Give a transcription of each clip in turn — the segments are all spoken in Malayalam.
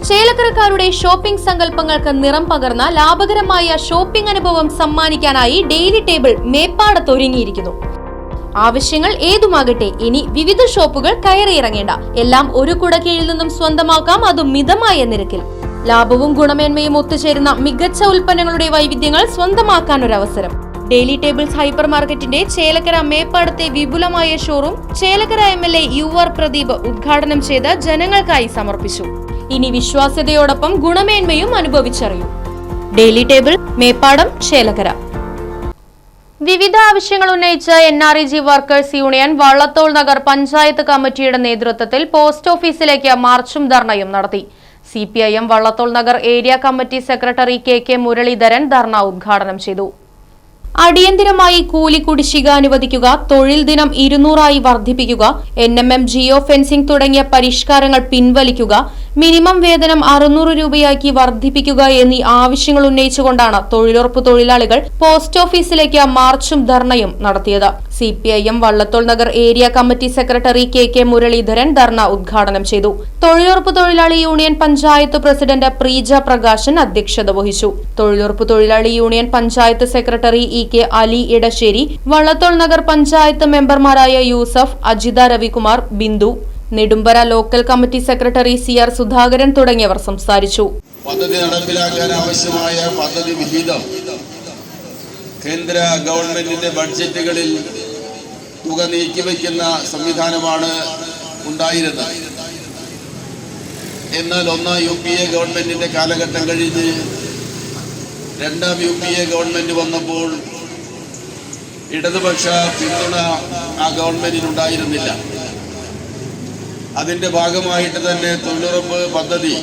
ചേലക്കരക്കാരുടെ ഷോപ്പിംഗ് സങ്കല്പങ്ങൾക്ക് നിറം പകർന്ന ലാഭകരമായ ഷോപ്പിംഗ് അനുഭവം സമ്മാനിക്കാനായി ഡെയിലി ടേബിൾ മേപ്പാടത്തൊരുങ്ങിയിരിക്കുന്നു. ആവശ്യങ്ങൾ ഏതുമാകട്ടെ, ഇനി വിവിധ ഷോപ്പുകൾ കയറിയിറങ്ങേണ്ട. എല്ലാം ഒരു കുടക്കീഴിൽ നിന്നും സ്വന്തമാക്കാം, അതും മിതമായ നിരക്കിൽ. ലാഭവും ഗുണമേന്മയും ഒത്തുചേരുന്ന മികച്ച ഉൽപ്പന്നങ്ങളുടെ വൈവിധ്യങ്ങൾ സ്വന്തമാക്കാൻ ഒരു അവസരം. ഡെയിലി ടേബിൾസ് ഹൈപ്പർ മാർക്കറ്റിന്റെ ചേലക്കര മേപ്പാടത്തെ വിപുലമായ showroom Chelakkara MLA UR Pradeep ഉദ്ഘാടനം ചെയ്ത് ജനങ്ങൾക്കായി സമർപ്പിച്ചു. ഇനി വിശ്വാസ്യതയോടൊപ്പം ഗുണമേന്മയും അനുഭവിച്ചറിയൂ. Daily table, Meppadam, Chelakkara. വിവിധ ആവശ്യങ്ങൾ ഉന്നയിച്ച് NREG workers union Vallathol Nagar panchayat കമ്മിറ്റിയുടെ നേതൃത്വത്തിൽ പോസ്റ്റ് ഓഫീസിലേക്ക് മാർച്ചും ധർണയും നടത്തി. CPIM Vallathol Nagar area committee secretary KK Muraleedharan dharna ഉദ്ഘാടനം ചെയ്തു. അടിയന്തിരമായി കൂലി കുടിശ്ശിക അനുവദിക്കുക, തൊഴിൽ ദിനം 200 വർദ്ധിപ്പിക്കുക, NMM ജിയോ ഫെൻസിംഗ് തുടങ്ങിയ പരിഷ്കാരങ്ങൾ പിൻവലിക്കുക, മിനിമം വേതനം 600 രൂപയാക്കി വർദ്ധിപ്പിക്കുക എന്നീ ആവശ്യങ്ങൾ ഉന്നയിച്ചുകൊണ്ടാണ് തൊഴിലുറപ്പ് തൊഴിലാളികൾ പോസ്റ്റ് ഓഫീസിലേക്ക് മാർച്ചും ധർണയും നടത്തിയത്. CPIM Vallathol Nagar area committee secretary KK Muraleedharan dharna ഉദ്ഘാടനം ചെയ്തു. തൊഴിലുറപ്പ് തൊഴിലാളി യൂണിയൻ പഞ്ചായത്ത് പ്രസിഡന്റ് പ്രീജ പ്രകാശൻ അധ്യക്ഷത വഹിച്ചു. തൊഴിലുറപ്പ് തൊഴിലാളി union panchayat secretary EK Ali Edassery, Vallathol Nagar panchayat മെമ്പർമാരായ Yusuf, Ajitha Ravikumar, Bindu, Nedumbara local committee secretary CR Sudhakaran തുടങ്ങിയവർ സംസാരിച്ചു. പദ്ധതി നടപ്പിലാക്കാൻ ആവശ്യമായ പദ്ധതി വിഹിതം കേന്ദ്ര ഗവൺമെന്റിന്റെ ബഡ്ജറ്റുകളിൽ തുക നീക്കിവെക്കുന്ന സംവിധാനമാണ് ഉണ്ടായിരുന്നത്. എന്നാൽ ഒന്നാം UPA ഗവൺമെന്റിന്റെ കാലഘട്ടം കഴിഞ്ഞ് രണ്ടാം UPA ഗവൺമെന്റ് വന്നപ്പോൾ ഇടതുപക്ഷ പിന്തുണ ആ ഗവൺമെന്റിനുണ്ടായിരുന്നില്ല. അതിന്റെ ഭാഗമായിട്ട് തന്നെ തൊഴിലുറപ്പ് പദ്ധതി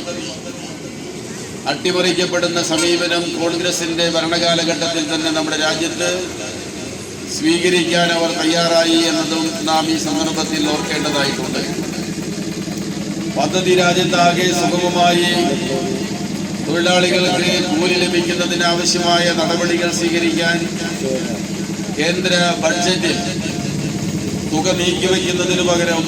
അട്ടിമറിക്കപ്പെടുന്ന സമീപനം കോൺഗ്രസിന്റെ ഭരണകാലഘട്ടത്തിൽ തന്നെ നമ്മുടെ രാജ്യത്ത് സ്വീകരിക്കാൻ അവർ തയ്യാറായി എന്നതും നാം ഈ സന്ദർഭത്തിൽ ഓർക്കേണ്ടതായിട്ടുണ്ട്. പദ്ധതി രാജ്യത്താകെ സുഗമമായി തൊഴിലാളികൾക്ക് കൂലി ലഭിക്കുന്നതിനാവശ്യമായ നടപടികൾ സ്വീകരിക്കാൻ കേന്ദ്ര ബഡ്ജറ്റിൽ തുക നീക്കിവെക്കുന്നതിനു പകരം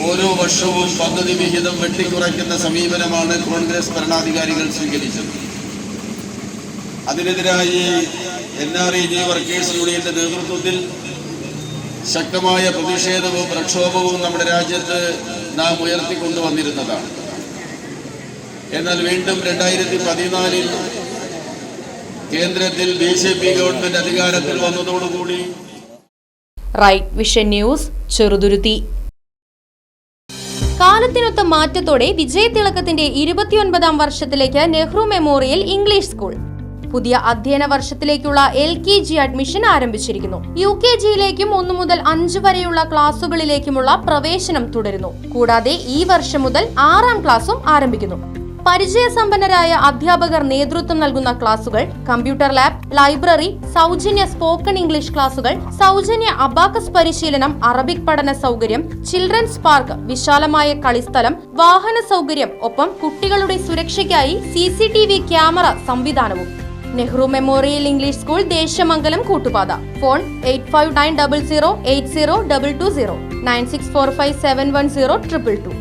ഓരോ വർഷവും പദ്ധതി വിഹിതം വെട്ടിക്കുറയ്ക്കുന്ന സമീപനമാണ് കോൺഗ്രസ് ഭരണാധികാരികൾ സ്വീകരിച്ചത്. അതിനെതിരായി NREG വർക്കേഴ്സ് യൂണിയന്റെ നേതൃത്വത്തിൽ ശക്തമായ പ്രതിഷേധവും പ്രക്ഷോഭവും നമ്മുടെ രാജ്യത്ത് നാം ഉയർത്തിക്കൊണ്ടുവന്നിരുന്നതാണ്. എന്നാൽ വീണ്ടും 2014 കേന്ദ്രത്തിൽ BJP ഗവൺമെന്റ് അധികാരത്തിൽ വന്നതോടുകൂടി റൈറ്റ് വിഷൻ ന്യൂസ്, ചെറുതുരുത്തി. കാലത്തിനൊത്ത മാറ്റത്തോടെ വിജയതിളക്കത്തിന്റെ 29ാം വർഷത്തിലേക്ക് നെഹ്റു മെമ്മോറിയൽ ഇംഗ്ലീഷ് സ്കൂൾ. പുതിയ അധ്യയന വർഷത്തിലേക്കുള്ള LKG അഡ്മിഷൻ ആരംഭിച്ചിരിക്കുന്നു. UKGയിലേക്കും 1 മുതൽ 5 വരെയുള്ള ക്ലാസുകളിലേക്കുമുള്ള പ്രവേശനം തുടരുന്നു. കൂടാതെ ഈ വർഷം മുതൽ 6ാം ക്ലാസും ആരംഭിക്കുന്നു. പരിചയസമ്പന്നരായ അധ്യാപകർ നേതൃത്വം നൽകുന്ന ക്ലാസുകൾ, കമ്പ്യൂട്ടർ ലാബ്, ലൈബ്രറി, സൗജന്യ സ്പോക്കൺ ഇംഗ്ലീഷ് ക്ലാസുകൾ, സൗജന്യ അബാക്കസ് പരിശീലനം, അറബിക് പഠന സൗകര്യം, ചിൽഡ്രൻസ് പാർക്ക്, വിശാലമായ കളിസ്ഥലം, വാഹന സൗകര്യം, ഒപ്പം കുട്ടികളുടെ സുരക്ഷയ്ക്കായി CCTV ക്യാമറ സംവിധാനവും. Nehru memorial English school, Desamangalam, Koottupatha. Phone 8590080220 9645710222.